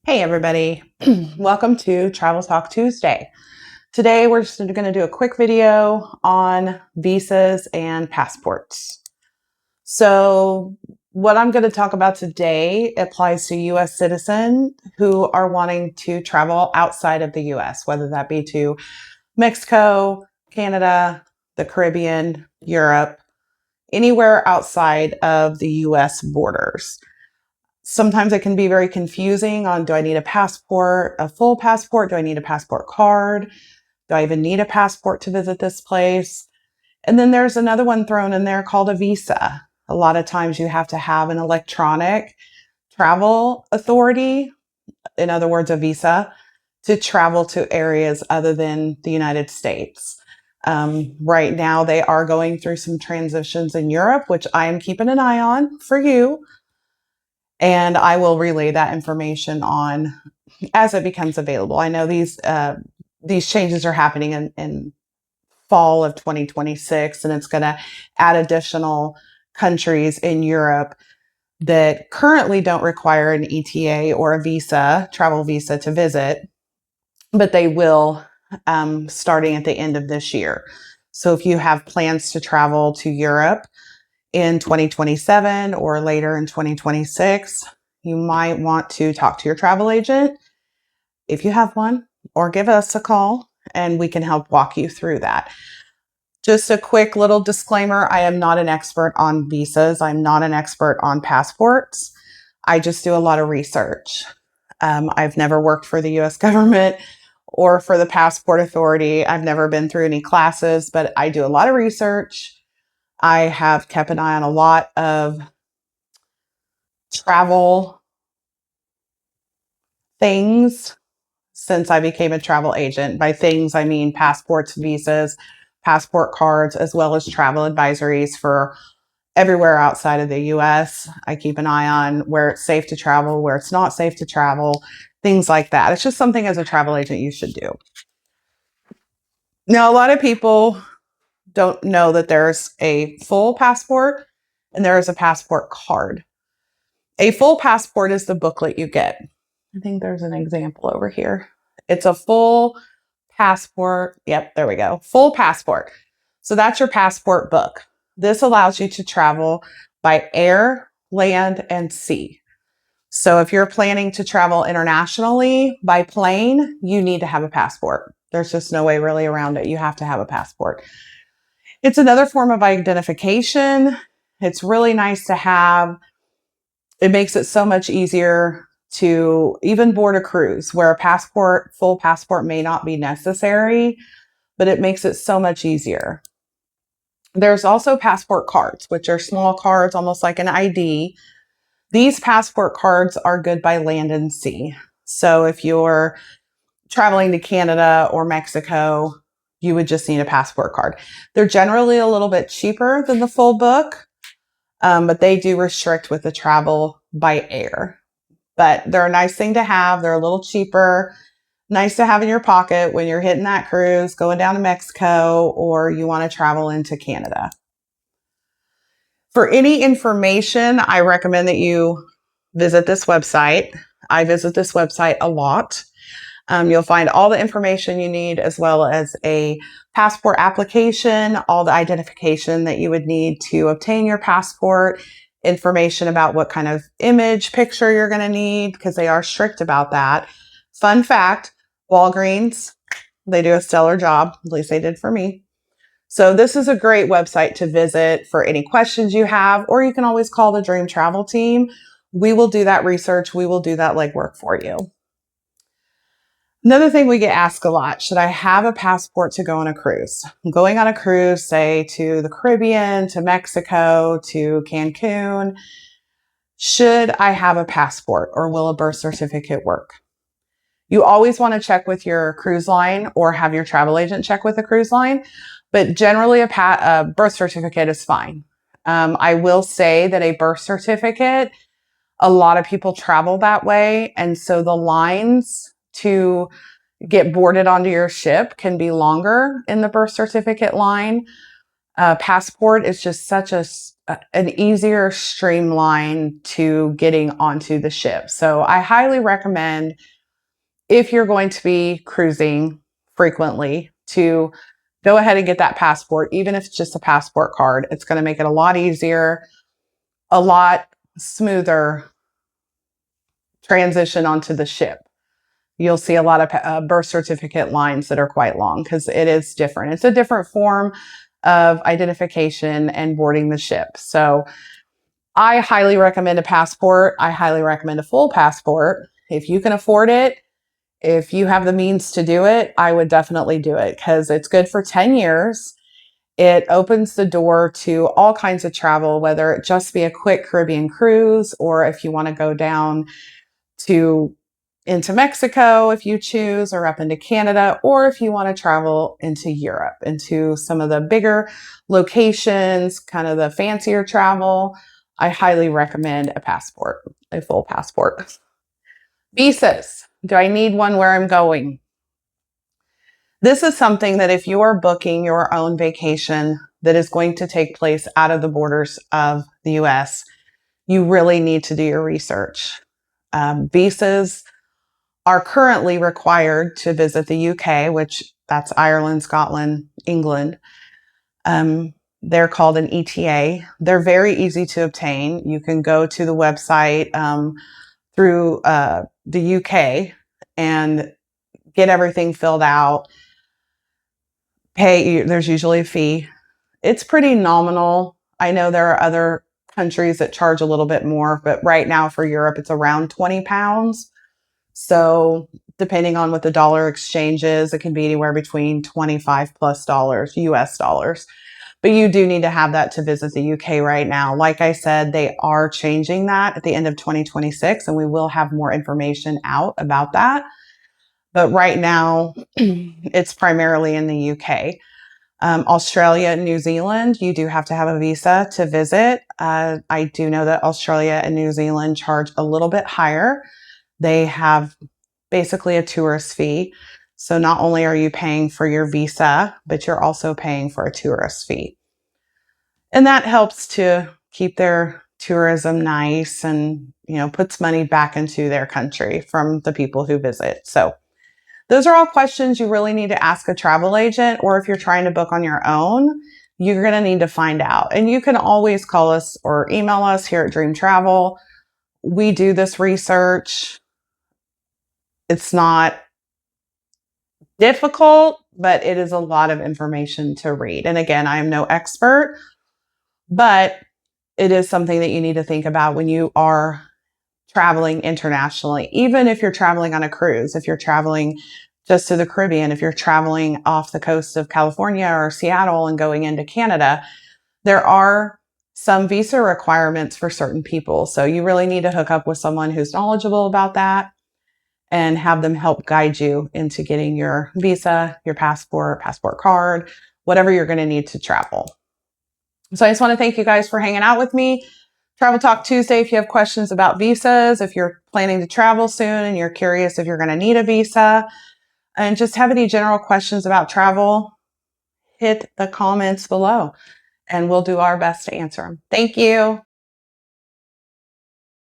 Hey everybody, welcome to Travel Talk Tuesday. Today we're just going to do a quick video on visas and passports. So what I'm going to talk about today applies to US citizens who are wanting to travel outside of the US, whether that be to Mexico, Canada, the Caribbean, Europe, anywhere outside of the US borders. Sometimes it can be very confusing on, do I need a passport, a full passport? Do I need a passport card? Do I even need a passport to visit this place? And then there's another one thrown in there called a visa. A lot of times you have to have an electronic travel authority, in other words, a visa, to travel to areas other than the United States. Right now, they are going through some transitions in Europe, which I am keeping an eye on for you. And I will relay that information on as it becomes available. I know these changes are happening in fall of 2026, and it's going to add additional countries in Europe that currently don't require an ETA or a visa, travel visa to visit, but they will starting at the end of this year. So if you have plans to travel to Europe in 2027 or later in 2026, you might want to talk to your travel agent if you have one, or give us a call and we can help walk you through that. Just a quick little disclaimer, I am not an expert on visas. I'm not an expert on passports. I just do a lot of research. I've never worked for the US government or for the passport authority. I've never been through any classes, but I do a lot of research. I have kept an eye on a lot of travel things since I became a travel agent. By things, I mean passports, visas, passport cards, as well as travel advisories for everywhere outside of the US. I keep an eye on where it's safe to travel, where it's not safe to travel, things like that. It's just something as a travel agent you should do. Now, a lot of people don't know that there's a full passport and there is a passport card. A full passport is the booklet you get. I think there's an example over here. It's a full passport. Yep, there we go. Full passport. So that's your passport book. This allows you to travel by air, land, and sea. So if you're planning to travel internationally by plane, you need to have a passport. There's just no way really around it. You have to have a passport. It's another form of identification. It's really nice to have. It makes it so much easier to even board a cruise where a passport, full passport may not be necessary, but it makes it so much easier. There's also passport cards, which are small cards, almost like an ID. These passport cards are good by land and sea. So if you're traveling to Canada or Mexico, you would just need a passport card. They're generally a little bit cheaper than the full book, but they do restrict with the travel by air. But they're a nice thing to have. They're a little cheaper, nice to have in your pocket when you're hitting that cruise, going down to Mexico, or you want to travel into Canada. For any information, I recommend that you visit this website. I visit this website a lot. You'll find all the information you need, as well as a passport application, all the identification that you would need to obtain your passport, information about what kind of image picture you're going to need, because they are strict about that. Fun fact, Walgreens, they do a stellar job, at least they did for me. So this is a great website to visit for any questions you have, or you can always call the Dream Travel team. We will do that research. We will do that legwork for you. Another thing we get asked a lot, should I have a passport to go on a cruise? I'm going on a cruise, say to the Caribbean, to Mexico, to Cancun. Should I have a passport, or will a birth certificate work? You always want to check with your cruise line or have your travel agent check with the cruise line, but generally a birth certificate is fine. I will say that a birth certificate, a lot of people travel that way, and so the lines to get boarded onto your ship can be longer in the birth certificate line. Passport is just such a an easier streamline to getting onto the ship. So I highly recommend, if you're going to be cruising frequently, to go ahead and get that passport, even if it's just a passport card. It's going to make it a lot easier, a lot smoother transition onto the ship. You'll see a lot of birth certificate lines that are quite long because it is different. It's a different form of identification and boarding the ship. So I highly recommend a passport. I highly recommend a full passport. If you can afford it, if you have the means to do it, I would definitely do it because it's good for 10 years. It opens the door to all kinds of travel, whether it just be a quick Caribbean cruise, or if you want to go down to into Mexico, if you choose, or up into Canada, or if you want to travel into Europe, into some of the bigger locations, kind of the fancier travel. I highly recommend a passport, a full passport. Visas. Do I need one where I'm going? This is something that if you are booking your own vacation that is going to take place out of the borders of the US, you really need to do your research. Visas are currently required to visit the UK, which that's Ireland, Scotland, England. They're called an ETA. They're very easy to obtain. You can go to the website through the UK and get everything filled out. There's usually a fee. It's pretty nominal. I know there are other countries that charge a little bit more, but right now for Europe, it's around £20. So depending on what the dollar exchange is, it can be anywhere between $25+ US dollars. But you do need to have that to visit the UK right now. Like I said, they are changing that at the end of 2026, and we will have more information out about that. But right now, it's primarily in the UK. Australia and New Zealand, you do have to have a visa to visit. I do know that Australia and New Zealand charge a little bit higher. They have basically a tourist fee. So not only are you paying for your visa, but you're also paying for a tourist fee. And that helps to keep their tourism nice and, puts money back into their country from the people who visit. So those are all questions you really need to ask a travel agent, or if you're trying to book on your own, you're going to need to find out. And you can always call us or email us here at Dream Travel. We do this research. It's not difficult, but it is a lot of information to read. And again, I am no expert, but it is something that you need to think about when you are traveling internationally. Even if you're traveling on a cruise, if you're traveling just to the Caribbean, if you're traveling off the coast of California or Seattle and going into Canada, there are some visa requirements for certain people. So you really need to hook up with someone who's knowledgeable about that and have them help guide you into getting your visa, your passport card, whatever you're going to need to travel. So I just want to thank you guys for hanging out with me. Travel Talk Tuesday, if you have questions about visas, if you're planning to travel soon and you're curious if you're going to need a visa, and just have any general questions about travel, hit the comments below and we'll do our best to answer them. Thank you.